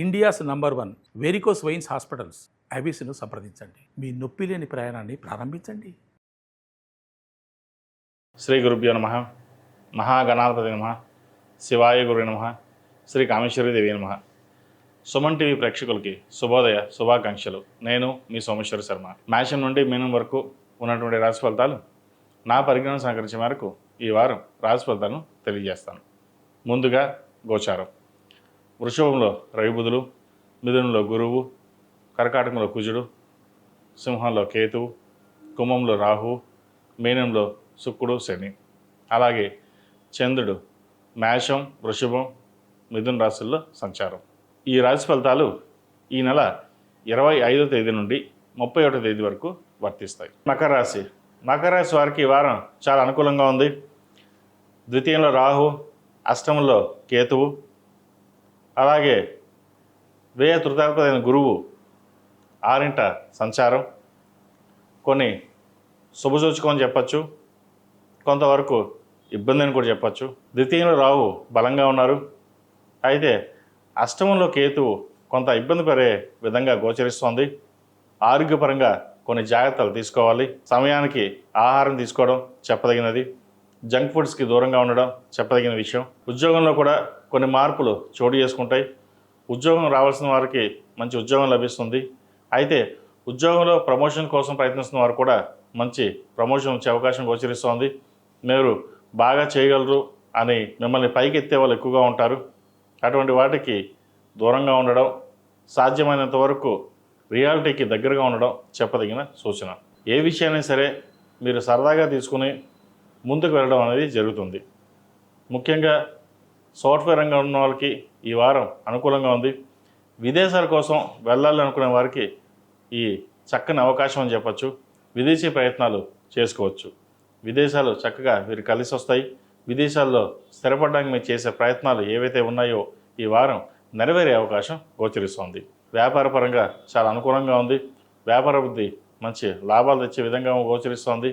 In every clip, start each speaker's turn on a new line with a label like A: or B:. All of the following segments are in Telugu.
A: India's number 1 varicose veins hospitals ఐబీసీను సంప్రదించండి. మీ నొప్పి లేని ప్రయాణాన్ని ప్రారంభించండి.
B: శ్రీ గురుభ్యో నమః. మహాగణాధిపతి నమః. శివాయ గురు నమః. శ్రీ కామేశ్వరి దేవి నమః. సుమన్ టీవీ ప్రేక్షకులకి శుభోదయ శుభాకాంక్షలు. నేను మీ సోమేశ్వర శర్మ. మేషం నుండి మీనం వరకు ఉన్నటువంటి రాశి ఫలితాలు నా పరిజ్ఞానం సహకరించే మేరకు ఈ వారం రాశి ఫలితాలను తెలియజేస్తాను. ముందుగా గోచారం. వృషభంలో రవి బుధులు, మిథునంలో గురువు, కర్కాటకంలో కుజుడు, సింహంలో కేతువు, కుంభంలో రాహువు, మీనంలో శుక్రుడు శని. అలాగే చంద్రుడు మేషం, వృషభం, మిథున రాశుల్లో సంచారం. ఈ రాశి ఫలితాలు ఈ నెల 25వ తేదీ నుండి 31వ తేదీ వరకు వర్తిస్తాయి. మకర రాశి. మకర రాశి వారికి ఈ వారం చాలా అనుకూలంగా ఉంది. ద్వితీయంలో రాహు, అష్టమంలో కేతువు, అలాగే వ్యయ తృతీయాధిపతి గురువు 6వ సంచారం. కొన్ని శుభసూచకం అని చెప్పచ్చు, కొంతవరకు ఇబ్బంది అని కూడా చెప్పచ్చు. ద్వితీయంలో రాహు బలంగా ఉన్నారు. అయితే అష్టమంలో కేతువు కొంత ఇబ్బంది పడే విధంగా గోచరిస్తోంది. ఆరోగ్యపరంగా కొన్ని జాగ్రత్తలు తీసుకోవాలి. సమయానికి ఆహారం తీసుకోవడం చెప్పదగినది. జంక్ ఫుడ్స్కి దూరంగా ఉండడం చెప్పదగిన విషయం. ఉద్యోగంలో కూడా కొన్ని మార్పులు చోటు చేసుకుంటాయి. ఉద్యోగం రావాల్సిన వారికి మంచి ఉద్యోగం లభిస్తుంది. అయితే ఉద్యోగంలో ప్రమోషన్ కోసం ప్రయత్నిస్తున్న వారు కూడా మంచి ప్రమోషన్ వచ్చే అవకాశం గోచరిస్తోంది. మీరు బాగా చేయగలరు అని మిమ్మల్ని పైకి ఎత్తే వాళ్ళు ఎక్కువగా ఉంటారు. అటువంటి వాటికి దూరంగా ఉండడం, సాధ్యమైనంత వరకు రియాలిటీకి దగ్గరగా ఉండడం చెప్పదగిన సూచన. ఏ విషయాన్ని సరే మీరు సరదాగా తీసుకుని ముందుకు వెళ్ళడం అనేది జరుగుతుంది. ముఖ్యంగా సాఫ్ట్వేర్ రంగంలో ఉన్న వాళ్ళకి ఈ వారం అనుకూలంగా ఉంది. విదేశాల కోసం వెళ్ళాలనుకునే వారికి ఈ చక్కని అవకాశం అని చెప్పచ్చు. విదేశీ ప్రయత్నాలు చేసుకోవచ్చు. విదేశాలు చక్కగా వీరు కలిసి వస్తాయి. విదేశాల్లో స్థిరపడడానికి మీరు చేసే ప్రయత్నాలు ఏవైతే ఉన్నాయో ఈ వారం నెరవేరే అవకాశం గోచరిస్తోంది. వ్యాపారపరంగా చాలా అనుకూలంగా ఉంది. వ్యాపార వృద్ధి మంచి లాభాలు తెచ్చే విధంగా గోచరిస్తోంది.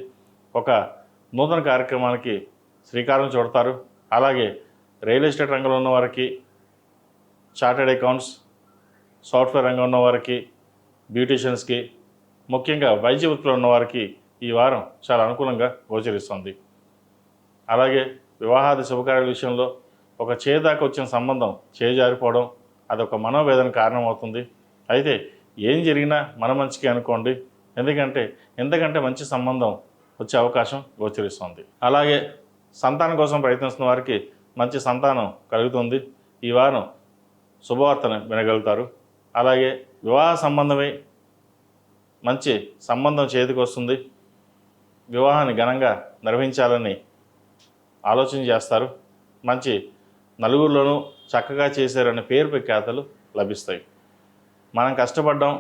B: ఒక నూతన కార్యక్రమానికి శ్రీకారం చుడతారు. అలాగే రియల్ ఎస్టేట్ రంగంలో ఉన్న వారికి, చార్టెడ్ అకౌంట్స్, సాఫ్ట్వేర్ రంగంలో ఉన్న వారికి, బ్యూటీషియన్స్కి, ముఖ్యంగా వైద్య వృత్తిలో ఉన్న వారికి ఈ వారం చాలా అనుకూలంగా గోచరిస్తుంది. అలాగే వివాహాది శుభకార్యాల విషయంలో ఒక చేదాకా వచ్చిన సంబంధం చేజారిపోవడం అదొక మనోవేదన కారణమవుతుంది. అయితే ఏం జరిగినా మన మంచికి అనుకోండి. ఎందుకంటే మంచి సంబంధం వచ్చే అవకాశం గోచరిస్తుంది. అలాగే సంతానం కోసం ప్రయత్నిస్తున్న వారికి మంచి సంతానం కలుగుతుంది. ఈ వారం శుభవార్తను వినగలుగుతారు. అలాగే వివాహ సంబంధమై మంచి సంబంధం చేతికి వస్తుంది. వివాహాన్ని ఘనంగా నిర్వహించాలని ఆలోచన చేస్తారు. మంచి నలుగురిలోనూ చక్కగా చేశారనే పేరు ప్రఖ్యాతలు లభిస్తాయి. మనం కష్టపడ్డాం,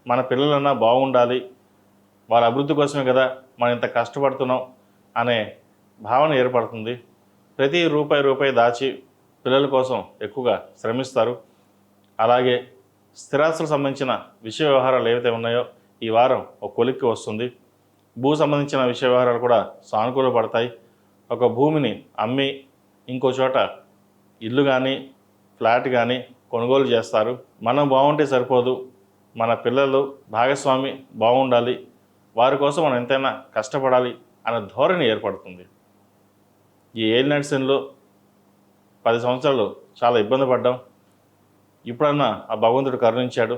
B: మన పిల్లలన్నా బాగుండాలి, వాళ్ళ అభివృద్ధి కోసమే కదా మనం ఇంత కష్టపడుతున్నాం అనే భావన ఏర్పడుతుంది. ప్రతి రూపాయి దాచి పిల్లల కోసం ఎక్కువగా శ్రమిస్తారు. అలాగే స్థిరాస్తులకు సంబంధించిన విషయ వ్యవహారాలు ఏవైతే ఉన్నాయో ఈ వారం ఒక కొలిక్కి వస్తుంది. భూ సంబంధించిన విషయ వ్యవహారాలు కూడా సానుకూల పడతాయి. ఒక భూమిని అమ్మి ఇంకో చోట ఇల్లు కానీ ఫ్లాట్ కానీ కొనుగోలు చేస్తారు. మనం బాగుంటే సరిపోదు, మన పిల్లలు భాగస్వామి బాగుండాలి, వారి కోసం మనం ఎంతైనా కష్టపడాలి అనే ధోరణి ఏర్పడుతుంది. ఈ ఏలినాటి శనిలో 10 సంవత్సరాలు చాలా ఇబ్బంది పడ్డాం. ఇప్పుడన్నా ఆ భగవంతుడు కరుణించాడు.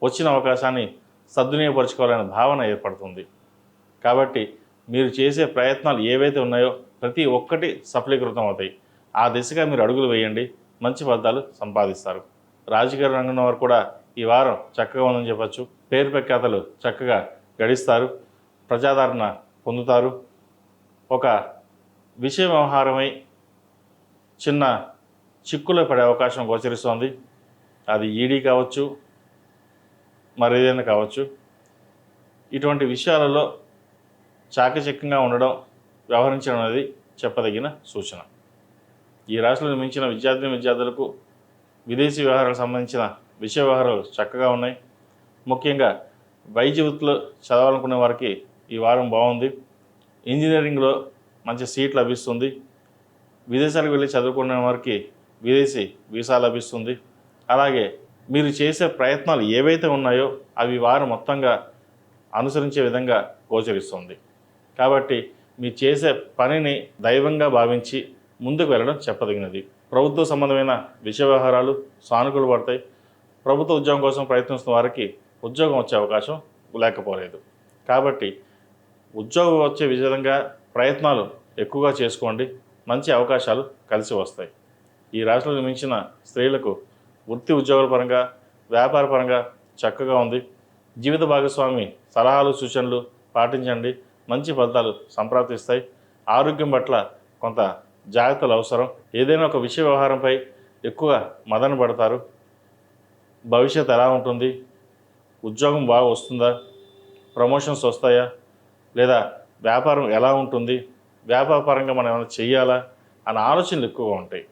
B: వచ్చిన అవకాశాన్ని సద్వినియోగపరచుకోవాలనే భావన ఏర్పడుతుంది. కాబట్టి మీరు చేసే ప్రయత్నాలు ఏవైతే ఉన్నాయో ప్రతి ఒక్కటి సఫలీకృతం అవుతాయి. ఆ దిశగా మీరు అడుగులు వేయండి, మంచి ఫలితాలు సంపాదిస్తారు. రాజకీయ రంగంలో వారు కూడా ఈ వారం చక్కగా ఉందని చెప్పచ్చు. పేరు ప్రఖ్యాతలు చక్కగా గడిస్తారు. ప్రజాదరణ పొందుతారు. ఒక విషయ వ్యవహారమై చిన్న చిక్కులో పడే అవకాశం గోచరిస్తోంది. అది ఈడీ కావచ్చు, మరేదైనా కావచ్చు. ఇటువంటి విషయాలలో చాకచక్యంగా ఉండడం, వ్యవహరించడం అనేది చెప్పదగిన సూచన. ఈ రాశిలో మించిన విద్యార్థులకు విదేశీ వ్యవహారాలకు సంబంధించిన విషయ వ్యవహారాలు చక్కగా ఉన్నాయి. ముఖ్యంగా వైద్య వృత్తిలో చదవాలనుకునే వారికి ఈ వారం బాగుంది. ఇంజనీరింగ్లో మంచి సీట్ లభిస్తుంది. విదేశాలకు వెళ్ళి చదువుకునే వారికి విదేశీ వీసా లభిస్తుంది. అలాగే మీరు చేసే ప్రయత్నాలు ఏవైతే ఉన్నాయో అవి వారు మొత్తంగా అనుసరించే విధంగా గోచరిస్తుంది. కాబట్టి మీరు చేసే పనిని దైవంగా భావించి ముందుకు వెళ్ళడం చెప్పదగినది. ప్రభుత్వ సంబంధమైన విషయ వ్యవహారాలు సానుకూల పడతాయి. ప్రభుత్వ ఉద్యోగం కోసం ప్రయత్నిస్తున్న వారికి ఉద్యోగం వచ్చే అవకాశం లేకపోలేదు. కాబట్టి ఉద్యోగం వచ్చే విధంగా ప్రయత్నాలు ఎక్కువగా చేసుకోండి. మంచి అవకాశాలు కలిసి వస్తాయి. ఈ రాశిలో జన్మించిన స్త్రీలకు వృత్తి ఉద్యోగాల పరంగా, వ్యాపార పరంగా చక్కగా ఉంది. జీవిత భాగస్వామి సలహాలు సూచనలు పాటించండి. మంచి ఫలితాలు సంప్రాప్తిస్తాయి. ఆరోగ్యం పట్ల కొంత జాగ్రత్తలు అవసరం. ఏదైనా ఒక విషయ వ్యవహారంపై ఎక్కువ మదన పడతారు. భవిష్యత్ ఎలా ఉంటుంది, ఉద్యోగం బాగా వస్తుందా, ప్రమోషన్స్ వస్తాయా, లేదా వ్యాపారం ఎలా ఉంటుంది, వ్యాపార పరంగా మనం ఏమైనా చెయ్యాలా అన్న ఆలోచనలు ఎక్కువగా ఉంటాయి.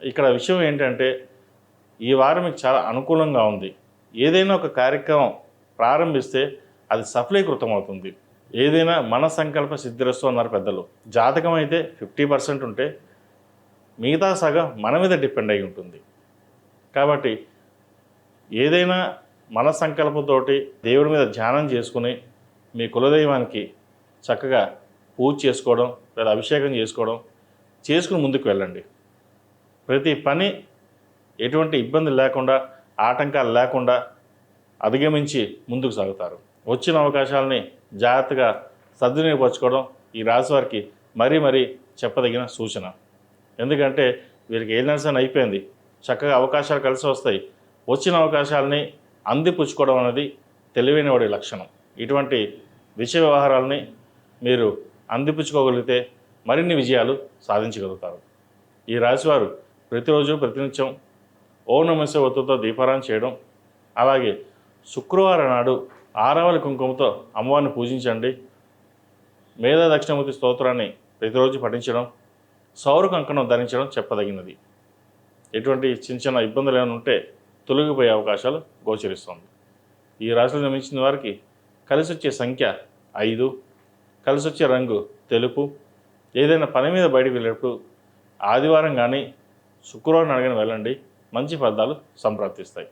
B: ఇక్కడ విషయం ఏంటంటే ఈ వారం మీకు చాలా అనుకూలంగా ఉంది. ఏదైనా ఒక కార్యక్రమం ప్రారంభిస్తే అది సఫలీకృతం అవుతుంది. ఏదైనా మన సంకల్ప సిద్ధిరస్తు అన్నారు పెద్దలు. జాతకం అయితే 50% ఉంటే మిగతా సగం మన మీద డిపెండ్ అయి ఉంటుంది. కాబట్టి ఏదైనా మన సంకల్పంతోటి దేవుడి మీద ధ్యానం చేసుకుని మీ కులదైవానికి చక్కగా పూజ చేసుకోవడం లేదా అభిషేకం చేసుకుని ముందుకు వెళ్ళండి. ప్రతి పని ఎటువంటి ఇబ్బంది లేకుండా, ఆటంకాలు లేకుండా అధిగమించి ముందుకు సాగుతారు. వచ్చిన అవకాశాలని జాగ్రత్తగా సద్వినియోగపరచుకోవడం ఈ రాశి వారికి మరీ చెప్పదగిన సూచన. ఎందుకంటే వీరికి ఏ నర్సన్ అయిపోయింది, చక్కగా అవకాశాలు కలిసి వస్తాయి. వచ్చిన అవకాశాలని అందిపుచ్చుకోవడం అనేది తెలివైన వాడి లక్షణం. ఇటువంటి విషయ వ్యవహారాలని మీరు అందిపుచ్చుకోగలిగితే మరిన్ని విజయాలు సాధించగలుగుతారు. ఈ రాశివారు ప్రతిరోజు ప్రతినిత్యం ఓం నమః శివాయ ఒత్తుతో దీపారాధన చేయడం, అలాగే శుక్రవారం నాడు ఆరావళి కుంకుమతో అమ్మవారిని పూజించండి. మేధా దక్షిణమూర్తి స్తోత్రాన్ని ప్రతిరోజు పఠించడం, సౌర కంకణం ధరించడం చెప్పదగినది. ఎటువంటి చిన్న ఇబ్బందులు ఏమైనా ఉంటే తొలగిపోయే అవకాశాలు గోచరిస్తుంది. ఈ రాశిలో జన్మించిన వారికి కలిసి వచ్చే సంఖ్య 5, కలిసి వచ్చే రంగు తెలుపు. ఏదైనా పని మీద బయటకు వెళ్ళేటప్పుడు ఆదివారం కానీ శుక్రవారం అడిగిన వెళ్ళండి. మంచి ఫలితాలు సంప్రాప్తిస్తాయి.